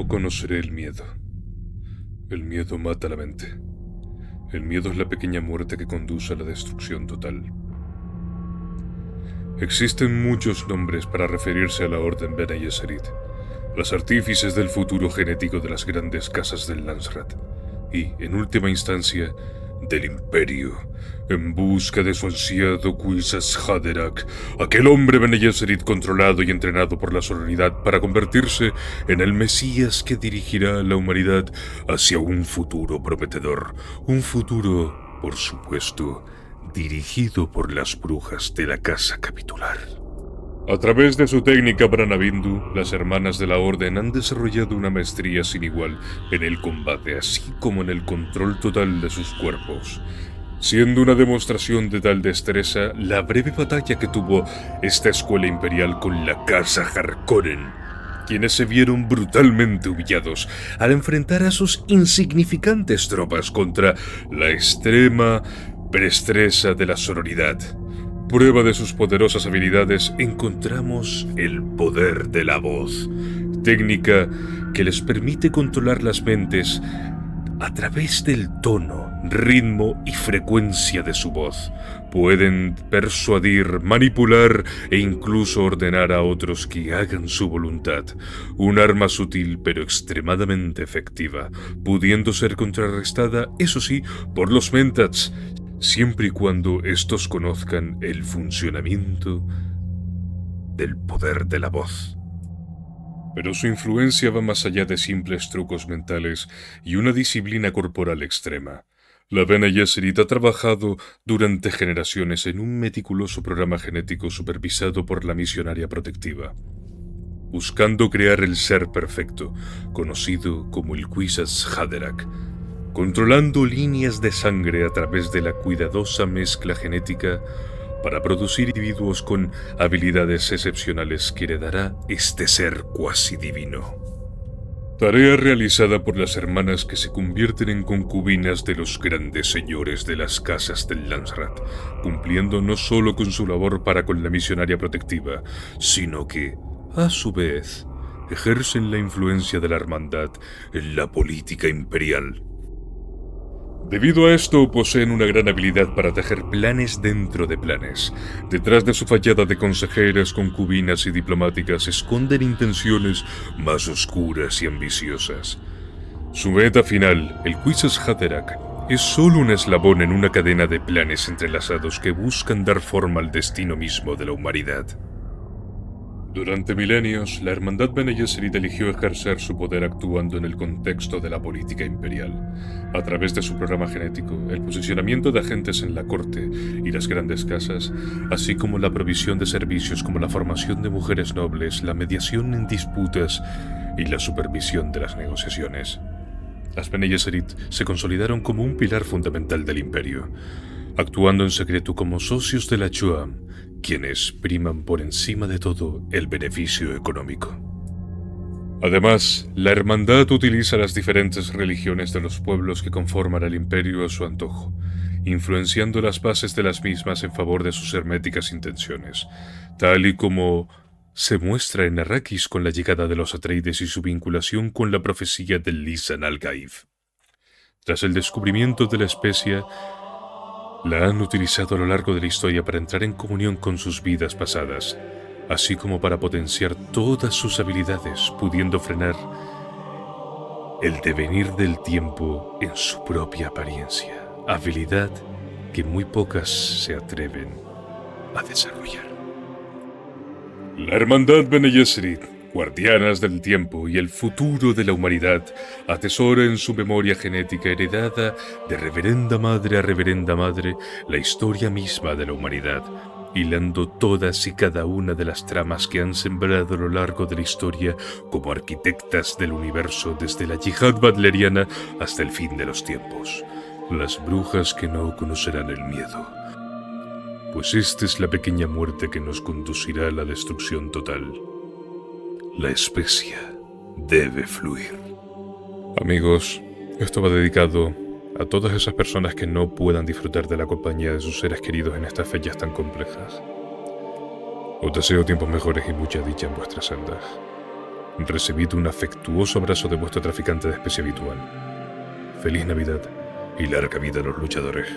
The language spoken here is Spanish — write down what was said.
conoceré el miedo. El miedo mata la mente. El miedo es la pequeña muerte que conduce a la destrucción total. Existen muchos nombres para referirse a la Orden Bene Gesserit, los artífices del futuro genético de las grandes casas del Landsraad, y, en última instancia, del Imperio, en busca de su ansiado Kwisatz Haderach, aquel hombre Bene Gesserit controlado y entrenado por la sororidad para convertirse en el Mesías que dirigirá a la humanidad hacia un futuro prometedor, un futuro, por supuesto, dirigido por las brujas de la Casa Capitular. A través de su técnica Branavindu, las hermanas de la Orden han desarrollado una maestría sin igual en el combate, así como en el control total de sus cuerpos. Siendo una demostración de tal destreza, la breve batalla que tuvo esta escuela imperial con la Casa Harkonnen, quienes se vieron brutalmente humillados al enfrentar a sus insignificantes tropas contra la extrema prestreza de la sororidad. Prueba de sus poderosas habilidades, encontramos el poder de la voz, técnica que les permite controlar las mentes a través del tono, ritmo y frecuencia de su voz. Pueden persuadir, manipular e incluso ordenar a otros que hagan su voluntad. Un arma sutil pero extremadamente efectiva, pudiendo ser contrarrestada, eso sí, por los Mentats, siempre y cuando estos conozcan el funcionamiento del poder de la voz. Pero su influencia va más allá de simples trucos mentales y una disciplina corporal extrema. La Bene Gesserit ha trabajado durante generaciones en un meticuloso programa genético supervisado por la misionaria protectiva, buscando crear el ser perfecto, conocido como el Kwisatz Haderach, controlando líneas de sangre a través de la cuidadosa mezcla genética para producir individuos con habilidades excepcionales que heredará este ser cuasi divino. Tarea realizada por las hermanas que se convierten en concubinas de los grandes señores de las casas del Landsraad, cumpliendo no solo con su labor para con la misionaria protectiva, sino que, a su vez, ejercen la influencia de la hermandad en la política imperial. Debido a esto, poseen una gran habilidad para tejer planes dentro de planes. Detrás de su fachada de consejeras, concubinas y diplomáticas se esconden intenciones más oscuras y ambiciosas. Su meta final, el Kwisatz Haderach, es solo un eslabón en una cadena de planes entrelazados que buscan dar forma al destino mismo de la humanidad. Durante milenios, la Hermandad Bene Gesserit eligió ejercer su poder actuando en el contexto de la política imperial. A través de su programa genético, el posicionamiento de agentes en la corte y las grandes casas, así como la provisión de servicios como la formación de mujeres nobles, la mediación en disputas y la supervisión de las negociaciones. Las Bene Gesserit se consolidaron como un pilar fundamental del imperio, actuando en secreto como socios de la Choam, quienes priman por encima de todo el beneficio económico. Además, la hermandad utiliza las diferentes religiones de los pueblos que conforman el imperio a su antojo, influenciando las bases de las mismas en favor de sus herméticas intenciones, tal y como se muestra en Arrakis con la llegada de los Atreides y su vinculación con la profecía del Lisan al-Gaib. Tras el descubrimiento de la especie, la han utilizado a lo largo de la historia para entrar en comunión con sus vidas pasadas, así como para potenciar todas sus habilidades, pudiendo frenar el devenir del tiempo en su propia apariencia, habilidad que muy pocas se atreven a desarrollar. La Hermandad Bene Gesserit, guardianas del tiempo y el futuro de la humanidad, atesora en su memoria genética heredada de reverenda madre a reverenda madre la historia misma de la humanidad, hilando todas y cada una de las tramas que han sembrado a lo largo de la historia como arquitectas del universo desde la yihad badleriana hasta el fin de los tiempos. Las brujas que no conocerán el miedo, pues esta es la pequeña muerte que nos conducirá a la destrucción total. La especia debe fluir. Amigos, esto va dedicado a todas esas personas que no puedan disfrutar de la compañía de sus seres queridos en estas fechas tan complejas. Os deseo tiempos mejores y mucha dicha en vuestras sendas. recibid un afectuoso abrazo de vuestro traficante de especie habitual. Feliz Navidad y larga vida a los luchadores.